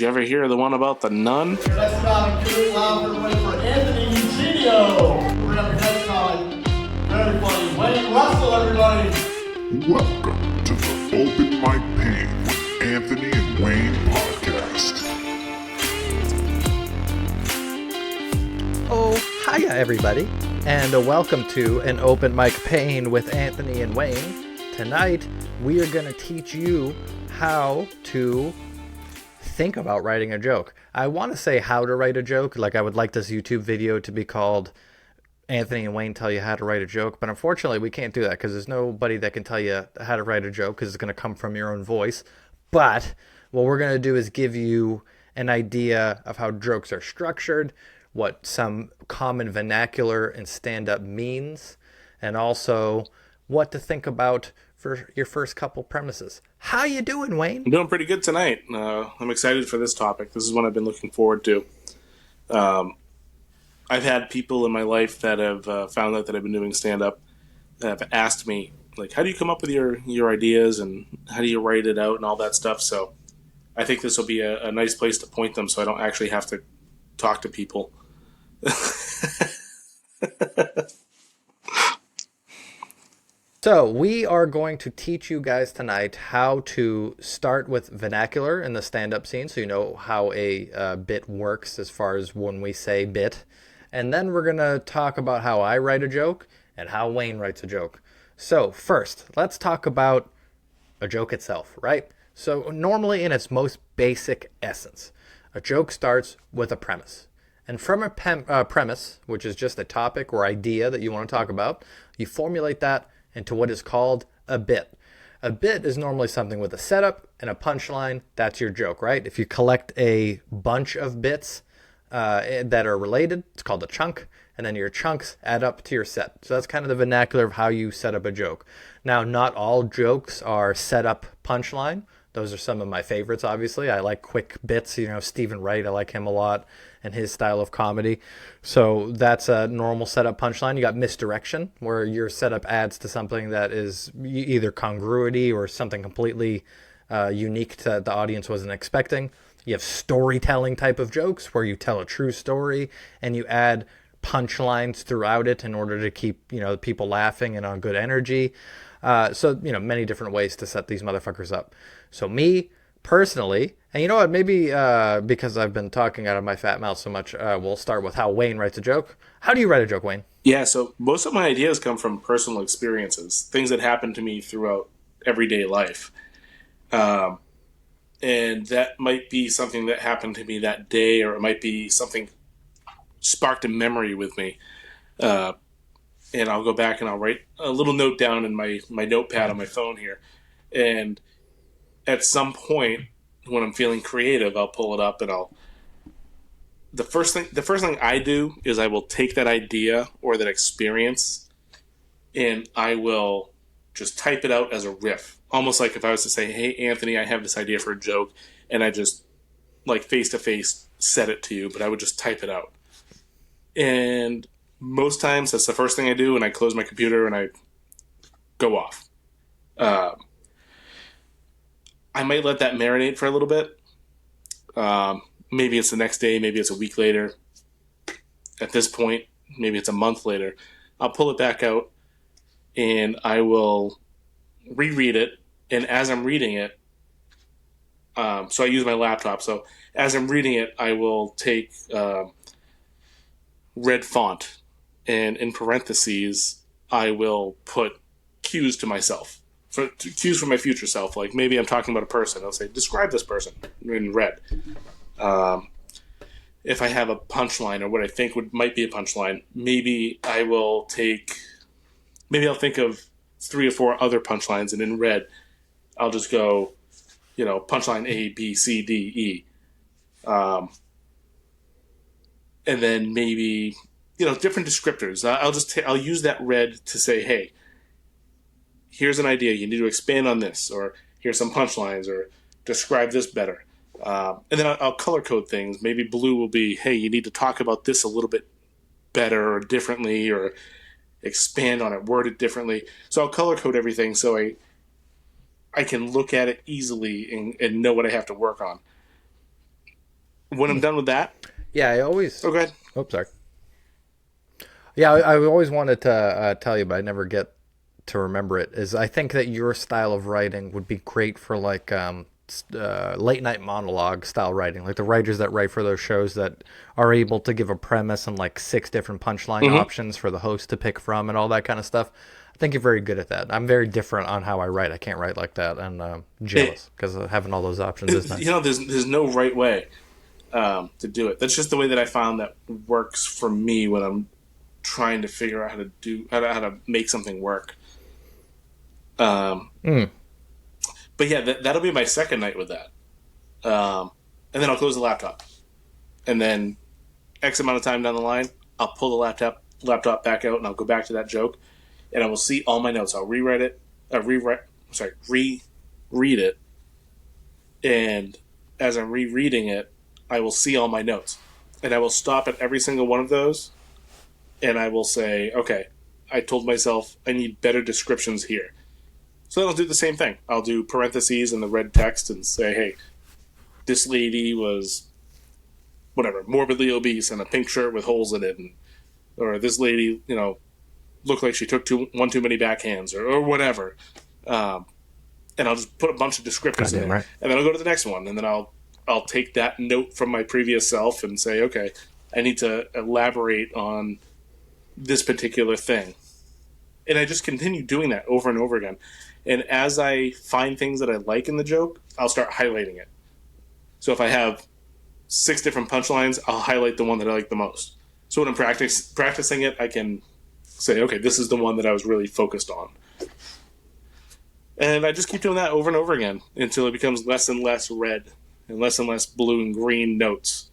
Did you ever hear the one about the nun? Next comic, give it loud for everybody for Anthony Eugenio. We're gonna have the next comic. Very funny. Wayne Russell, everybody. Welcome to the Open Mic Pain with Anthony and Wayne podcast. Oh, hiya everybody, and welcome to an Open Mic Pain with Anthony and Wayne. Tonight, we are going to teach you how to think about writing a joke. I want to say how to write a joke, like I would like this YouTube video to be called Anthony and Wayne Tell You How to Write a Joke, but unfortunately we can't do that because there's nobody that can tell you how to write a joke because it's going to come from your own voice. But what we're going to do is give you an idea of how jokes are structured, what some common vernacular and stand-up means, and also what to think about for your first couple premises. How you doing, Wayne? I'm doing pretty good tonight. I'm excited for this topic. This is one I've been looking forward to. I've had people in my life that have found out that I've been doing stand-up that have asked me, like, how do you come up with your ideas and how do you write it out and all that stuff? So I think this will be a nice place to point them so I don't actually have to talk to people. So we are going to teach you guys tonight how to start with vernacular in the stand-up scene so you know how a bit works as far as when we say bit. And then we're going to talk about how I write a joke and how Wayne writes a joke. So first, let's talk about a joke itself, right? So normally in its most basic essence, a joke starts with a premise. And from a premise, which is just a topic or idea that you want to talk about, you formulate that into what is called a bit. A bit is normally something with a setup and a punchline. That's your joke, right? If you collect a bunch of bits that are related, it's called a chunk, and then your chunks add up to your set. So that's kind of the vernacular of how you set up a joke. Now, not all jokes are set up punchline. Those are some of my favorites, obviously. I like quick bits. Stephen Wright, I like him a lot and his style of comedy. So that's a normal setup punchline. You got misdirection, where your setup adds to something that is either congruity or something completely unique to the audience wasn't expecting. You have storytelling type of jokes, where you tell a true story and you add punchlines throughout it in order to keep people laughing and on good energy. So many different ways to set these motherfuckers up. So me personally, and you know what, maybe because I've been talking out of my fat mouth so much, we'll start with how Wayne writes a joke. How do you write a joke, Wayne? Yeah, so most of my ideas come from personal experiences, things that happen to me throughout everyday life. And that might be something that happened to me that day, or it might be something sparked a memory with me. And I'll go back and I'll write a little note down in my notepad on my phone here. And at some point when I'm feeling creative, I'll pull it up and the first thing I do is I will take that idea or that experience and I will just type it out as a riff. Almost like if I was to say, hey, Anthony, I have this idea for a joke, and I just, like, face-to-face said it to you, but I would just type it out. And most times that's the first thing I do, and I close my computer and I go off. I might let that marinate for a little bit. Maybe it's the next day, maybe it's a week later. At this point, maybe it's a month later. I'll pull it back out and I will reread it. And as I'm reading it, so I use my laptop. So as I'm reading it, I will take red font. And in parentheses, I will put cues to myself, cues for my future self. Like maybe I'm talking about a person. I'll say, describe this person in red. If I have a punchline or what I think might be a punchline, maybe I'll think of 3 or 4 other punchlines, and in red, I'll just go, punchline A, B, C, D, E. And then maybe, different descriptors. I'll use that red to say, hey, here's an idea. You need to expand on this, or here's some punchlines, or describe this better. And then I'll color code things. Maybe blue will be, hey, you need to talk about this a little bit better or differently, or expand on it, word it differently. So I'll color code everything so I can look at it easily and know what I have to work on. when I'm done with that, Yeah, I always. oh, go ahead. Oops, sorry. Yeah, I always wanted to tell you, but I never get to remember it. Is I think that your style of writing would be great for like late night monologue style writing, like the writers that write for those shows that are able to give a premise and like 6 different punchline options for the host to pick from and all that kind of stuff. I think you're very good at that. I'm very different on how I write. I can't write like that, and jealous because having all those options is nice. You know, there's no right way to do it. That's just the way that I found that works for me when I'm trying to figure out how to make something work. But yeah, that'll be my second night with that. And then I'll close the laptop. And then X amount of time down the line, I'll pull the laptop back out and I'll go back to that joke and I will see all my notes. I'll reread it. Reread it. And as I'm rereading it, I will see all my notes. And I will stop at every single one of those and I will say, okay, I told myself I need better descriptions here. So then I'll do the same thing. I'll do parentheses in the red text and say, hey, this lady was, whatever, morbidly obese and a pink shirt with holes in it. Or this lady, looked like she took one too many backhands or whatever. And I'll just put a bunch of descriptors in. Right. And then I'll go to the next one. And then I'll take that note from my previous self and say, okay, I need to elaborate on this particular thing. And I just continue doing that over and over again. And as I find things that I like in the joke, I'll start highlighting it. So if I have 6 different punchlines, I'll highlight the one that I like the most. So when I'm practicing it, I can say, okay, this is the one that I was really focused on. And I just keep doing that over and over again until it becomes less and less red and less blue and green notes.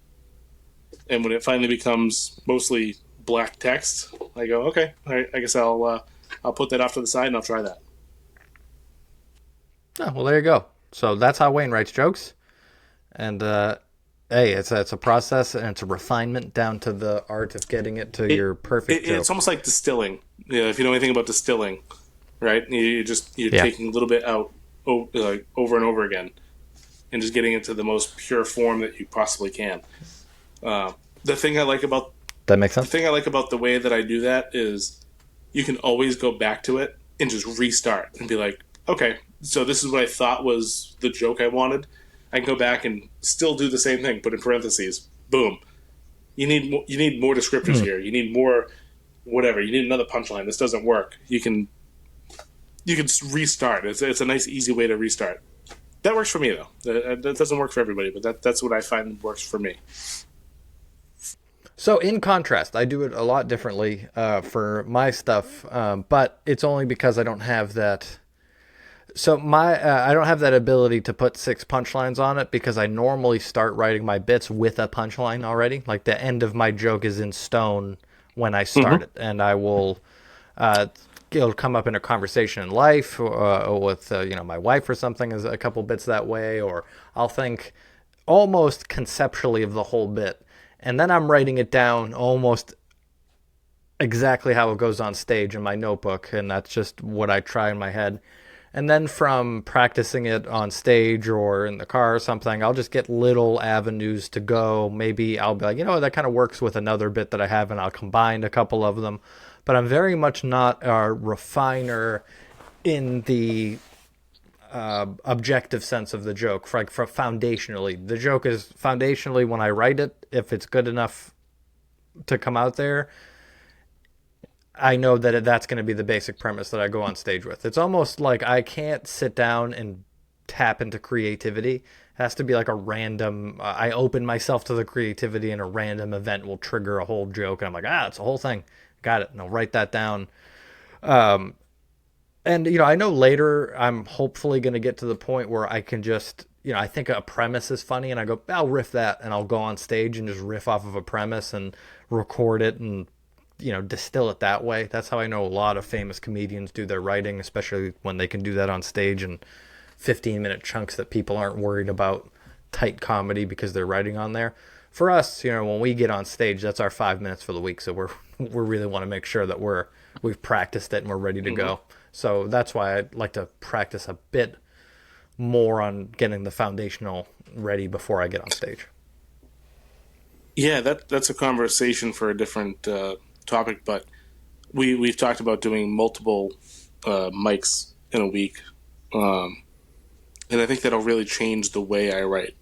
And when it finally becomes mostly black text, I go, okay, I guess I'll put that off to the side and I'll try that. Oh, well, there you go. So that's how Wayne writes jokes. And hey, it's a process and it's a refinement down to the art of getting it to your perfect joke. It's almost like distilling. If you know anything about distilling, right? You're taking a little bit out over and over again and just getting it to the most pure form that you possibly can. The thing I like about that makes sense. The thing I like about the way that I do that is you can always go back to it and just restart and be like, okay, so this is what I thought was the joke I wanted. I can go back and still do the same thing, put in parentheses. Boom. You need more descriptors here. You need more whatever. You need another punchline. This doesn't work. You can restart. It's a nice, easy way to restart. That works for me, though. That doesn't work for everybody, but that's what I find works for me. So in contrast, I do it a lot differently for my stuff, but it's only because I don't have that. So I don't have that ability to put 6 punchlines on it because I normally start writing my bits with a punchline already. Like the end of my joke is in stone when I start it, and I will. It'll come up in a conversation in life with my wife or something. Is a couple bits that way, or I'll think almost conceptually of the whole bit. And then I'm writing it down almost exactly how it goes on stage in my notebook, and that's just what I try in my head. And then from practicing it on stage or in the car or something, I'll just get little avenues to go. Maybe I'll be like, that kind of works with another bit that I have, and I'll combine a couple of them. But I'm very much not a refiner in the objective sense of the joke. For foundationally, the joke is foundationally when I write it, if it's good enough to come out there, I know that that's going to be the basic premise that I go on stage with. It's almost like I can't sit down and tap into creativity. It has to be like a random, I open myself to the creativity and a random event will trigger a whole joke. And I'm like, it's a whole thing. Got it. And I'll write that down. And, I know later I'm hopefully going to get to the point where I can just, I think a premise is funny and I go, I'll riff that. And I'll go on stage and just riff off of a premise and record it and, distill it that way. That's how I know a lot of famous comedians do their writing, especially when they can do that on stage in 15-minute chunks that people aren't worried about tight comedy because they're writing on there. For us, when we get on stage, that's our 5 minutes for the week. So we really want to make sure that we've practiced it and we're ready to go. So that's why I like to practice a bit more on getting the foundational ready before I get on stage. Yeah, that's a conversation for a different topic, but we've talked about doing multiple mics in a week, um, and I think that'll really change the way I write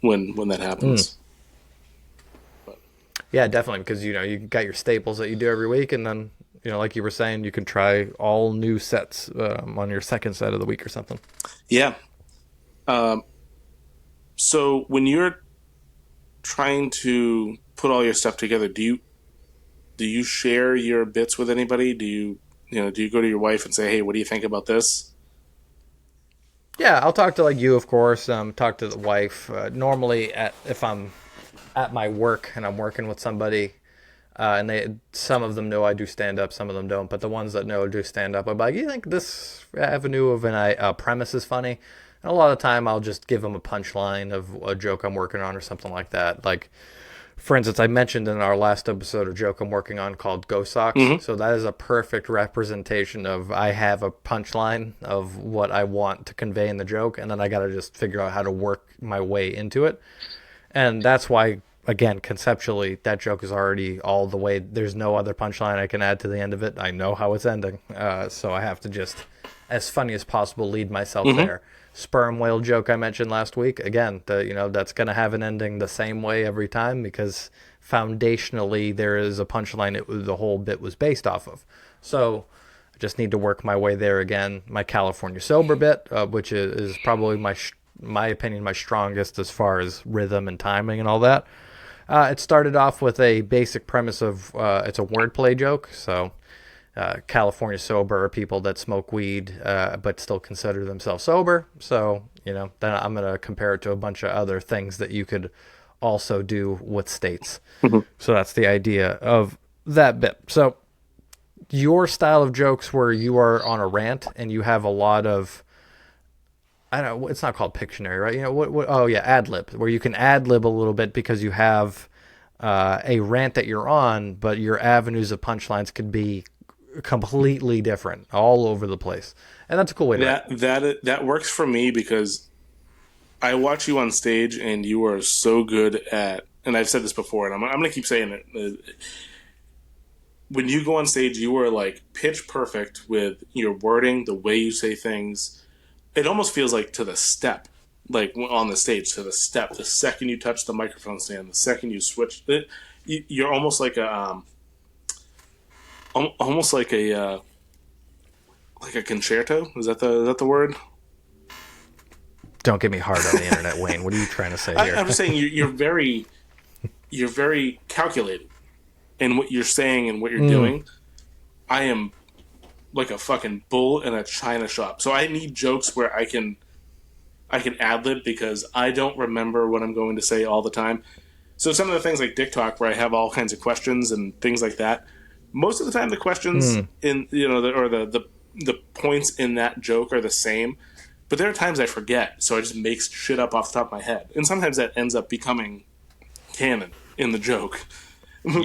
when that happens. Yeah, definitely, because you got your staples that you do every week, and then like you were saying, you can try all new sets on your second set of the week or something. Yeah. So when you're trying to put all your stuff together, do you share your bits with anybody? Do you go to your wife and say, "Hey, what do you think about this?" Yeah, I'll talk to like you, of course. Talk to the wife. Normally, if I'm at my work and I'm working with somebody, and some of them know I do stand up, some of them don't. But the ones that know do stand up, I'm like, "You think this avenue of an premise is funny?" And a lot of the time, I'll just give them a punchline of a joke I'm working on or something like that. Like, for instance, I mentioned in our last episode a joke I'm working on called Ghost Socks. Mm-hmm. So that is a perfect representation of I have a punchline of what I want to convey in the joke, and then I got to just figure out how to work my way into it. And that's why, again, conceptually, that joke is already all the way. There's no other punchline I can add to the end of it. I know how it's ending. So I have to just, as funny as possible, lead myself Mm-hmm. there. Sperm whale joke I mentioned last week. Again, that's going to have an ending the same way every time because foundationally there is a punchline the whole bit was based off of. So I just need to work my way there again. My California sober bit, which is probably my opinion, my strongest as far as rhythm and timing and all that. It started off with a basic premise of it's a wordplay joke. So California sober are people that smoke weed but still consider themselves sober. So, then I'm going to compare it to a bunch of other things that you could also do with states. Mm-hmm. So that's the idea of that bit. So your style of jokes where you are on a rant and you have a lot of, I don't know, it's not called Pictionary, right? Oh yeah, ad lib, where you can ad lib a little bit because you have a rant that you're on, but your avenues of punchlines could be completely different, all over the place, and that's a cool way to write. That works for me because I watch you on stage and you are so good at. And I've said this before, and I'm going to keep saying it. When you go on stage, you are like pitch perfect with your wording, the way you say things. It almost feels like to the step, like on the stage, to the step. The second you touch the microphone stand, the second you switch it, you're almost like a concerto. Is that the word? Don't get me hard on the internet, Wayne. What are you trying to say here? I'm just saying you're very calculated in what you're saying and what you're doing. I am like a fucking bull in a china shop. So I need jokes where I can ad lib because I don't remember what I'm going to say all the time. So some of the things like Dick Talk where I have all kinds of questions and things like that. Most of the time the questions in the points in that joke are the same. But there are times I forget, so I just make shit up off the top of my head. And sometimes that ends up becoming canon in the joke.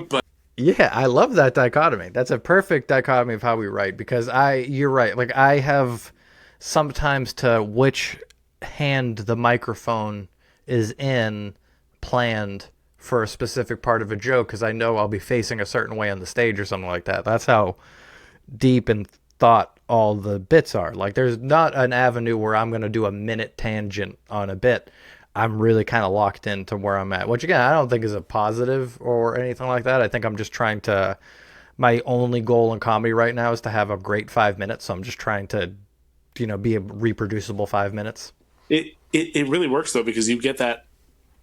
But Yeah, I love that dichotomy. That's a perfect dichotomy of how we write because you're right. Like I have sometimes to which hand the microphone is in planned for a specific part of a joke because I know I'll be facing a certain way on the stage or something like that. That's how deep in thought all the bits are. Like there's not an avenue where I'm going to do a minute tangent on a bit. I'm really kind of locked into where I'm at, which again, I don't think is a positive or anything like that. I think I'm just trying to, my only goal in comedy right now is to have a great 5 minutes. So I'm just trying to, be a reproducible 5 minutes. it really works though because you get that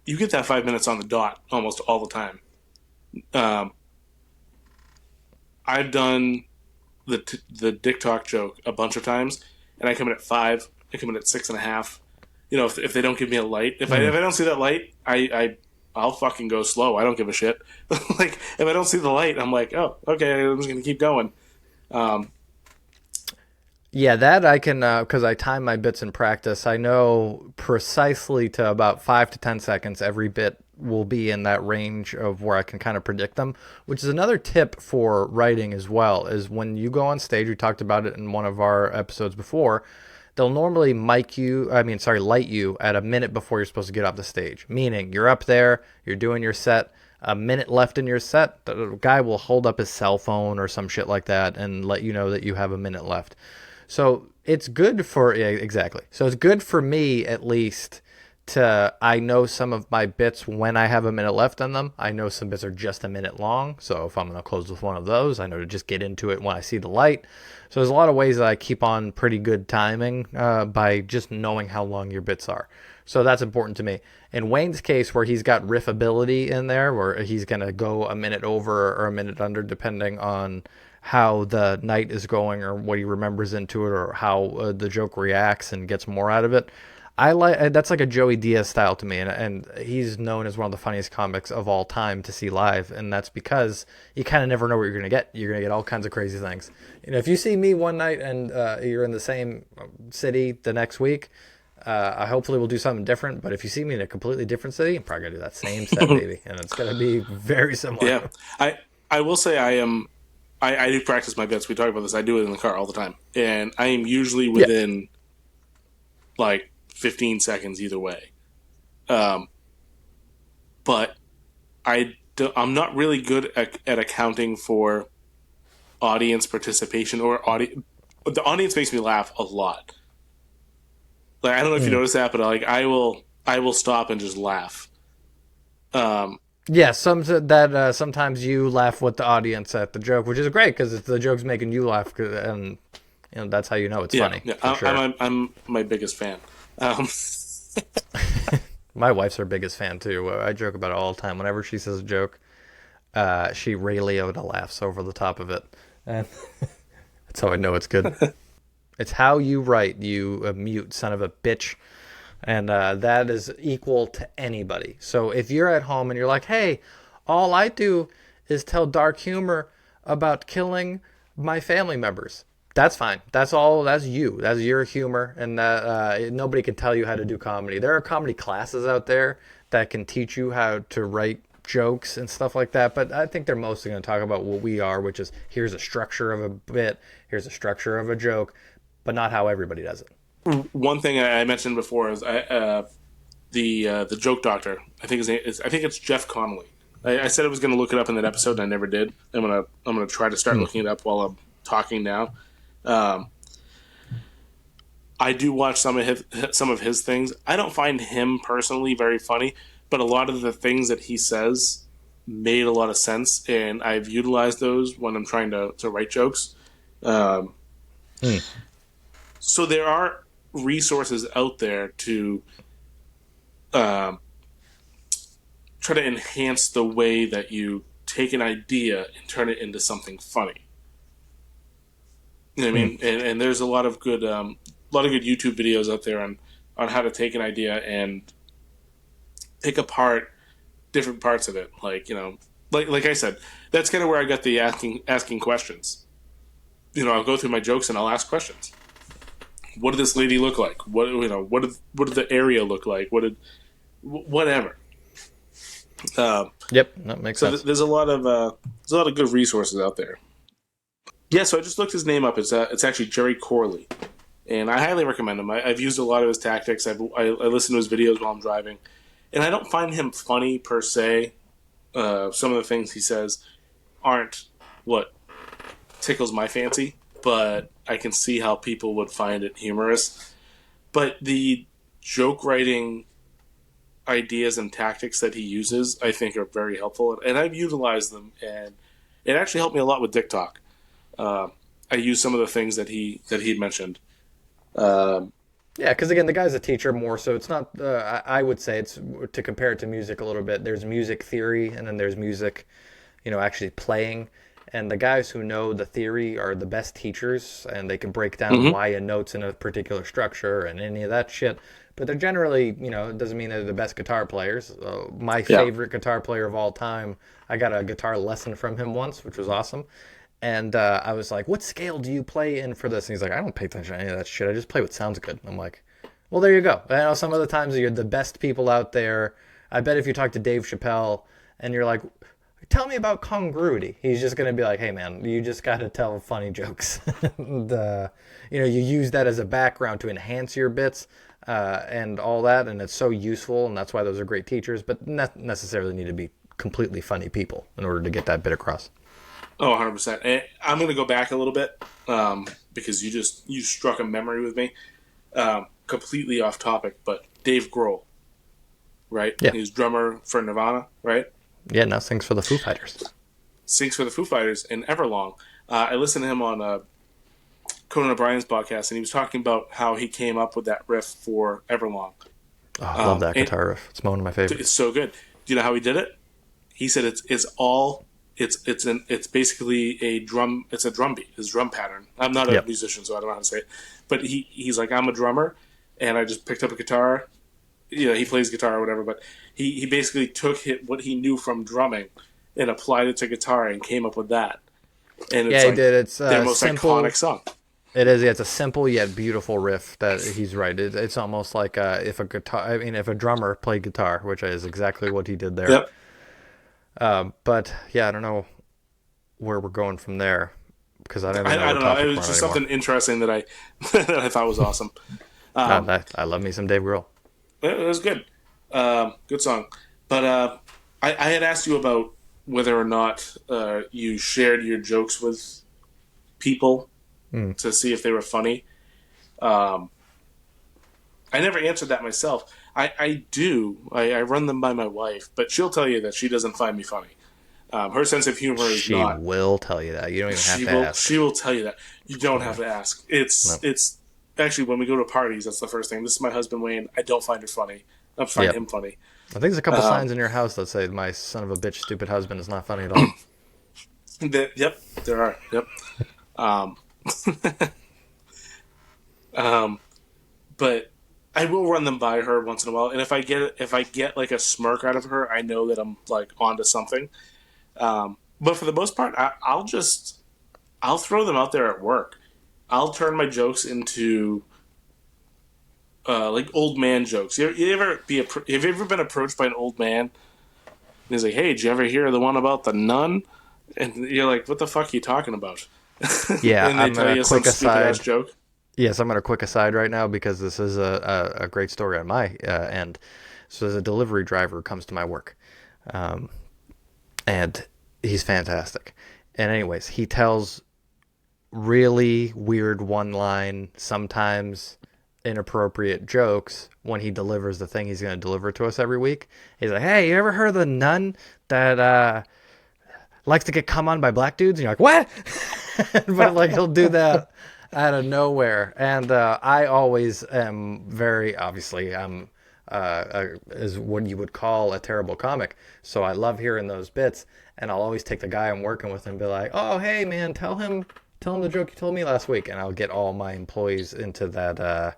5 minutes on the dot almost all the time. I've done the Dick Talk joke a bunch of times, and I come in at 5. I come in at 6.5. If they don't give me a light, if I don't see that light, I'll fucking go slow. I don't give a shit. Like if I don't see the light, I'm like, oh, okay, I'm just gonna keep going. Yeah, that I can because I time my bits in practice. I know precisely to about 5 to 10 seconds every bit will be in that range of where I can kind of predict them, which is another tip for writing as well. Is when you go on stage, we talked about it in one of our episodes before. they'll normally light you at a minute before you're supposed to get off the stage. Meaning you're up there, you're doing your set, a minute left in your set, the guy will hold up his cell phone or some shit like that and let you know that you have a minute left. So it's good for, yeah, exactly. So it's good for me at least I know some of my bits when I have a minute left on them. I know some bits are just a minute long. So if I'm going to close with one of those, I know to just get into it when I see the light. So there's a lot of ways that I keep on pretty good timing by just knowing how long your bits are. So that's important to me. In Wayne's case, where he's got riffability in there, where he's going to go a minute over or a minute under, depending on how the night is going or what he remembers into it or how the joke reacts and gets more out of it. That's like a Joey Diaz style to me, and he's known as one of the funniest comics of all time to see live, and that's because you kind of never know what you're gonna get. You're gonna get all kinds of crazy things. If you see me one night and you're in the same city the next week, I hopefully will do something different. But if you see me in a completely different city, I'm probably gonna do that same set, baby, and it's gonna be very similar. Yeah, I will say I do practice my bits. We talk about this. I do it in the car all the time, and I am usually within like 15 seconds either way. But I'm not really good at accounting for audience participation or the audience makes me laugh a lot. Like, I don't know if you noticed that, but like I will stop and just laugh. Yeah, sometimes you laugh with the audience at the joke, which is great because the joke's making you laugh, and that's how you know it's funny. Yeah, sure. I'm my biggest fan. My wife's her biggest fan too. I joke about it all the time. Whenever she says a joke, she Ray Liotta laughs over the top of it, and that's how I know it's good. It's how you write, you mute son of a bitch, and that is equal to anybody. So if you're at home and you're like, hey, all I do is tell dark humor about killing my family members. That's fine. That's all. That's you. That's your humor, and nobody can tell you how to do comedy. There are comedy classes out there that can teach you how to write jokes and stuff like that. But I think they're mostly going to talk about what we are, which is here's a structure of a bit, here's a structure of a joke, but not how everybody does it. One thing I mentioned before is the joke doctor. I think it's Jeff Connolly. I said I was going to look it up in that episode, and I never did. I'm gonna try to start looking it up while I'm talking now. I do watch some of his things. I don't find him personally very funny, but a lot of the things that he says made a lot of sense, and I've utilized those when I'm trying to write jokes. So there are resources out there to try to enhance the way that you take an idea and turn it into something funny. You know what I mean? And there's a lot of good YouTube videos out there on how to take an idea and pick apart different parts of it. Like, like I said, that's kind of where I got the asking questions. I'll go through my jokes and I'll ask questions. What did this lady look like? What did the area look like? Whatever. Yep, that makes sense. There's a lot of good resources out there. Yeah, so I just looked his name up. It's actually Jerry Corley, and I highly recommend him. I've used a lot of his tactics. I listen to his videos while I'm driving, and I don't find him funny per se. Some of the things he says aren't what tickles my fancy, but I can see how people would find it humorous. But the joke writing ideas and tactics that he uses, I think, are very helpful, and I've utilized them, and it actually helped me a lot with Dick Talk. I use some of the things that he mentioned. Yeah, because again, the guy's a teacher more, so it's not. I would say it's to compare it to music a little bit. There's music theory, and then there's music, actually playing. And the guys who know the theory are the best teachers, and they can break down why a note's in a particular structure and any of that shit. But they're generally, it doesn't mean they're the best guitar players. My favorite guitar player of all time, I got a guitar lesson from him once, which was awesome. And I was like, what scale do you play in for this? And he's like, I don't pay attention to any of that shit. I just play what sounds good. I'm like, well, there you go. I know some of the times you're the best people out there. I bet if you talk to Dave Chappelle and you're like, tell me about congruity. He's just going to be like, hey, man, you just got to tell funny jokes. and, you know, you use that as a background to enhance your bits and all that. And it's so useful. And that's why those are great teachers, but not necessarily need to be completely funny people in order to get that bit across. Oh, 100%. And I'm going to go back a little bit because you struck a memory with me. Completely off topic, but Dave Grohl, right? Yeah. He's drummer for Nirvana, right? Yeah, now sings for the Foo Fighters. Sings for the Foo Fighters and Everlong. I listened to him on Conan O'Brien's podcast, and he was talking about how he came up with that riff for Everlong. Oh, I love that guitar riff. It's one of my favorites. It's so good. Do you know how he did it? He said it's basically a drum. It's a drum beat. His drum pattern. I'm not a musician, so I don't know how to say it. But he's like, I'm a drummer, and I just picked up a guitar. You know, he plays guitar or whatever, but he basically took what he knew from drumming and applied it to guitar and came up with that. And it's he did. It's their most simple, iconic song. It is. Yeah, it's a simple yet beautiful riff. That he's right. It's almost like if a drummer played guitar, which is exactly what he did there. Yep. But yeah, I don't know where we're going from there because I don't know. I don't know. It was just something interesting that I thought was awesome. I love me some Dave Grohl. It was good. Good song. But I had asked you about whether or not you shared your jokes with people to see if they were funny. I never answered that myself. I do. I run them by my wife, but she'll tell you that she doesn't find me funny. Her sense of humor is not. She will tell you that. You don't even have to ask. She will tell you that. You don't have to ask. It's actually, when we go to parties, that's the first thing. This is my husband, Wayne. I don't find her funny. I find him funny. I think there's a couple signs in your house that say my son of a bitch, stupid husband is not funny at all. Yep, there are. Yep. But I will run them by her once in a while, and if I get like a smirk out of her, I know that I'm like onto something. But for the most part, I'll throw them out there at work. I'll turn my jokes into like old man jokes. Have you ever been approached by an old man? And he's like, "Hey, did you ever hear the one about the nun?" And you're like, "What the fuck are you talking about?" Yeah, and they tell you some stupid-ass joke. Yes, I'm going to quick aside right now because this is a great story on my end. So there's a delivery driver who comes to my work, and he's fantastic. And anyways, he tells really weird one-line, sometimes inappropriate jokes when he delivers the thing he's going to deliver to us every week. He's like, "Hey, you ever heard of the nun that likes to get come on by black dudes?" And you're like, "What?" But like he'll do that out of nowhere, and I always am very obviously is what you would call a terrible comic. So I love hearing those bits, and I'll always take the guy I'm working with and be like, "Oh, hey man, tell him the joke you told me last week," and I'll get all my employees into that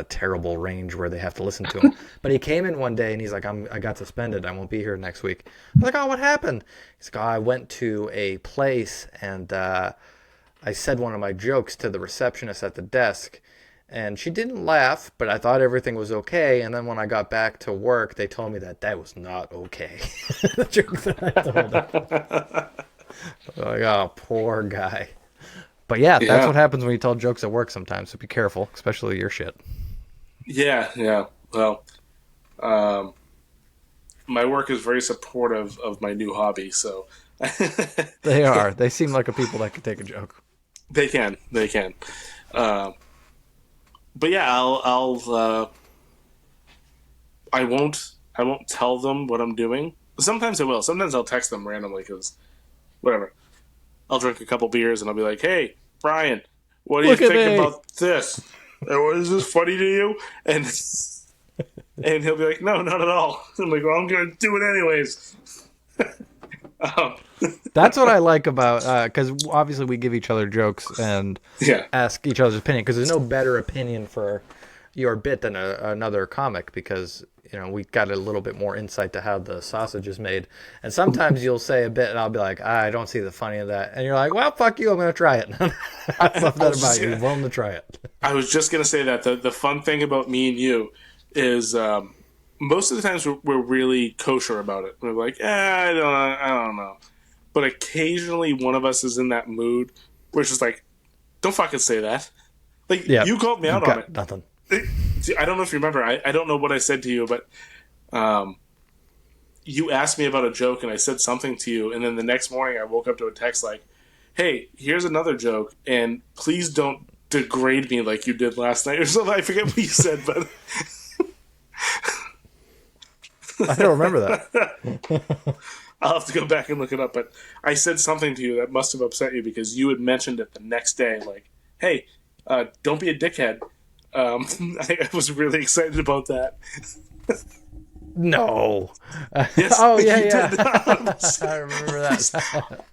terrible range where they have to listen to him. But he came in one day and he's like, I got suspended. I won't be here next week. I'm like, "Oh, what happened?" He's like, "Oh, I went to a place and I said one of my jokes to the receptionist at the desk, and she didn't laugh, but I thought everything was okay. And then when I got back to work, they told me that was not okay." The joke that I told them. Like, oh, poor guy. But yeah, that's what happens when you tell jokes at work sometimes. So be careful, especially your shit. Yeah. Well, my work is very supportive of my new hobby, so They are. They seem like a people that could take a joke. They can. But yeah, I won't tell them what I'm doing. Sometimes I will. Sometimes I'll text them randomly because whatever. I'll drink a couple beers and I'll be like, "Hey, Brian, what do you think about this? Is this funny to you?" And he'll be like, "No, not at all." I'm like, "Well, I'm gonna do it anyways." That's what I like about because obviously we give each other jokes and ask each other's opinion, because there's no better opinion for your bit than another comic, because we got a little bit more insight to how the sausage is made. And sometimes you'll say a bit and I'll be like, "I don't see the funny of that," and you're like, "Well, fuck you, I'm gonna try it." I love that about you. You're willing to try it. I was just gonna say that the fun thing about me and you is most of the times we're really kosher about it. We're like, I don't know. But occasionally one of us is in that mood where it's just like, don't fucking say that. Like, Yeah, you called me you out on got it. nothing. I don't know if you remember. I don't know what I said to you, but you asked me about a joke and I said something to you. And then the next morning I woke up to a text like, hey, here's another joke. And please don't degrade me like you did last night or something. I forget what you said, but I don't remember that. I'll have to go back and look it up. But I said something to you that must have upset you because you had mentioned it the next day, like, "Hey, don't be a dickhead." I was really excited about that. No. Yes, Oh you yeah, did. yeah. I remember that.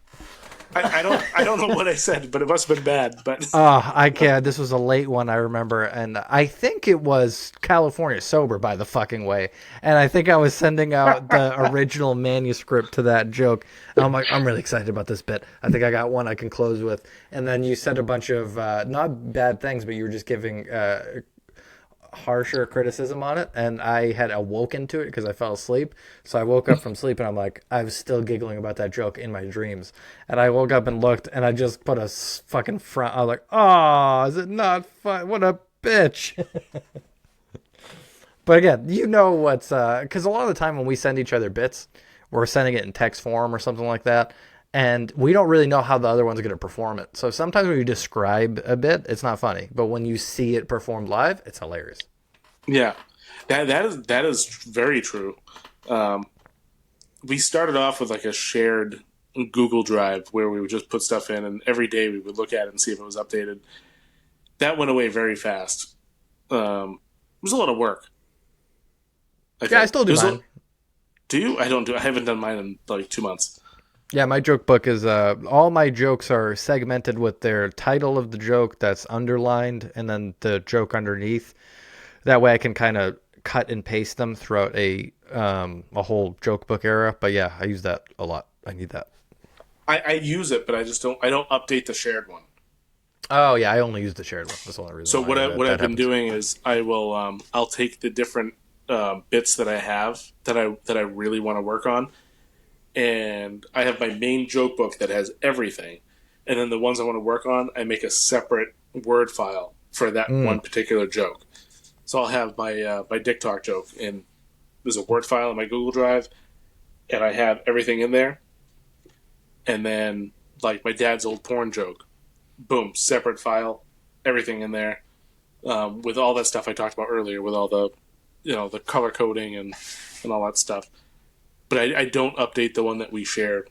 I don't know what I said, but it must have been bad. But Oh, I can't. This was a late one, I remember, and I think it was California Sober, by the fucking way. And I think I was sending out the original manuscript to that joke. And I'm like, I'm really excited about this bit. I think I got one I can close with. And then you said a bunch of not bad things, but you were just giving harsher criticism on it, and I had awoken to it because I fell asleep. So I woke up from sleep and I'm like, I was still giggling about that joke in my dreams. And I woke up and looked, and I just put a fucking front. I was like, oh, is it not fun? What a bitch. But again, you know what's because a lot of the time when we send each other bits, we're sending it in text form or something like that. And we don't really know how the other one's going to perform it. So sometimes when you describe a bit, it's not funny. But when you see it performed live, it's hilarious. yeah, that is very true. We started off with like a shared Google Drive where we would just put stuff in, and every day we would look at it and see if it was updated. That went away very fast. It was a lot of work. Yeah, I still do mine. Do you? I don't do. I haven't done mine in like 2 months. Yeah, my joke book is all my jokes are segmented with their title of the joke that's underlined and then the joke underneath. That way I can kind of cut and paste them throughout a whole joke book era. But yeah, I use that a lot. I need that. I use it, but I just don't. I don't update the shared one. Oh yeah, I only use the shared one. That's the only reason. So why what I've been happens. doing is I will I'll take the different bits that I have that I really want to work on, and I have my main joke book that has everything, and then the ones I want to work on, I make a separate Word file for that one particular joke. So I'll have my Dick Talk joke, and there's a Word file in my Google Drive, and I have everything in there, and then like my dad's old porn joke, boom, separate file, everything in there, with all that stuff I talked about earlier, with all the the color coding and all that stuff. But I don't update the one that we shared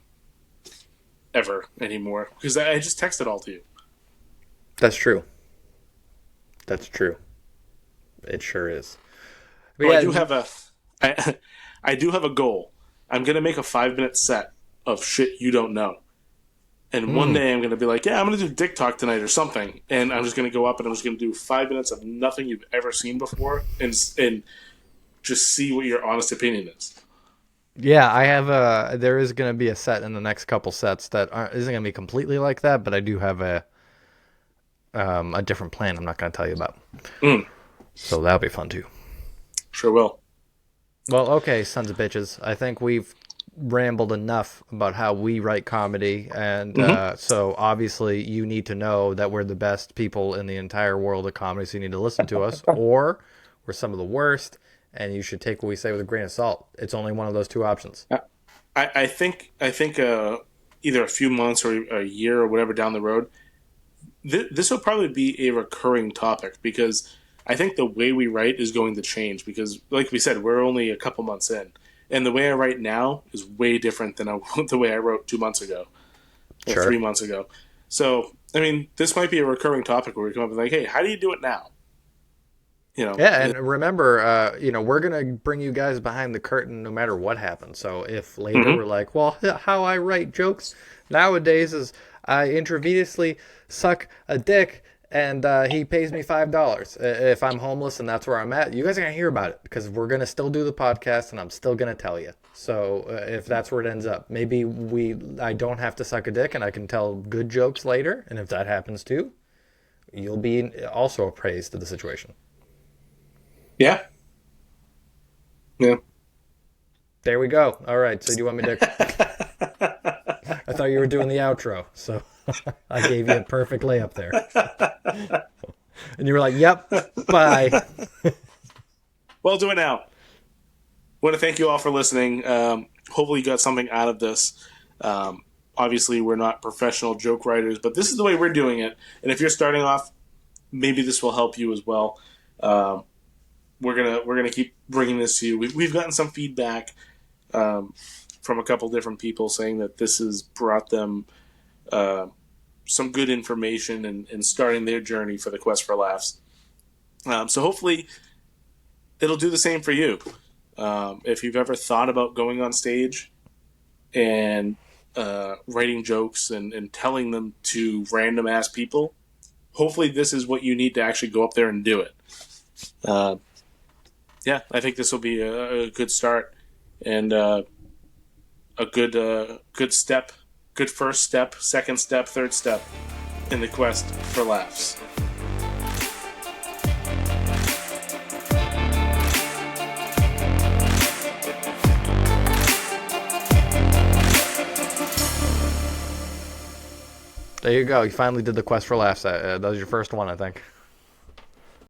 ever anymore because I just text it all to you. That's true. That's true. It sure is. But Oh, yeah, I do have a goal. I'm gonna make a 5-minute set of shit you don't know. And one day I'm going to be like, yeah, I'm going to do Dick Talk tonight or something. And I'm just going to go up and I'm just going to do 5 minutes of nothing you've ever seen before and just see what your honest opinion is. yeah, I have there is going to be a set in the next couple sets that isn't going to be completely like that, but I do have a different plan I'm not going to tell you about. So that'll be fun too. Sure will. Well, okay, sons of bitches. I think we've rambled enough about how we write comedy, and so obviously you need to know that we're the best people in the entire world of comedy, so you need to listen to us, or we're some of the worst, and you should take what we say with a grain of salt. It's only one of those two options. I think either a few months or a year or whatever down the road, this will probably be a recurring topic because I think the way we write is going to change because, like we said, we're only a couple months in. And the way I write now is way different than the way I wrote 2 months ago or Sure. 3 months ago. So, I mean, this might be a recurring topic where we come up with like, hey, how do you do it now? Yeah, and remember, we're going to bring you guys behind the curtain no matter what happens. So if later we're like, well, how I write jokes nowadays is I intravenously suck a dick and he pays me $5. If I'm homeless and that's where I'm at, you guys are going to hear about it because we're going to still do the podcast and I'm still going to tell you. So if that's where it ends up, maybe I don't have to suck a dick and I can tell good jokes later. And if that happens too, you'll be also appraised to the situation. Yeah. Yeah. There we go. All right. So do you want me to? I thought you were doing the outro, so I gave you a perfect layup there. And you were like, "Yep, bye." Well, I'll do it now. I want to thank you all for listening. Hopefully, you got something out of this. Obviously, we're not professional joke writers, but this is the way we're doing it. And if you're starting off, maybe this will help you as well. We're gonna keep bringing this to you. We've gotten some feedback from a couple different people saying that this has brought them some good information in starting their journey for the Quest for Laughs. So hopefully, it'll do the same for you. If you've ever thought about going on stage and writing jokes and telling them to random ass people, hopefully this is what you need to actually go up there and do it. Yeah, I think this will be a good start and a good step, good first step, second step, third step in the quest for laughs. There you go. You finally did the Quest for Laughs. That was your first one, I think.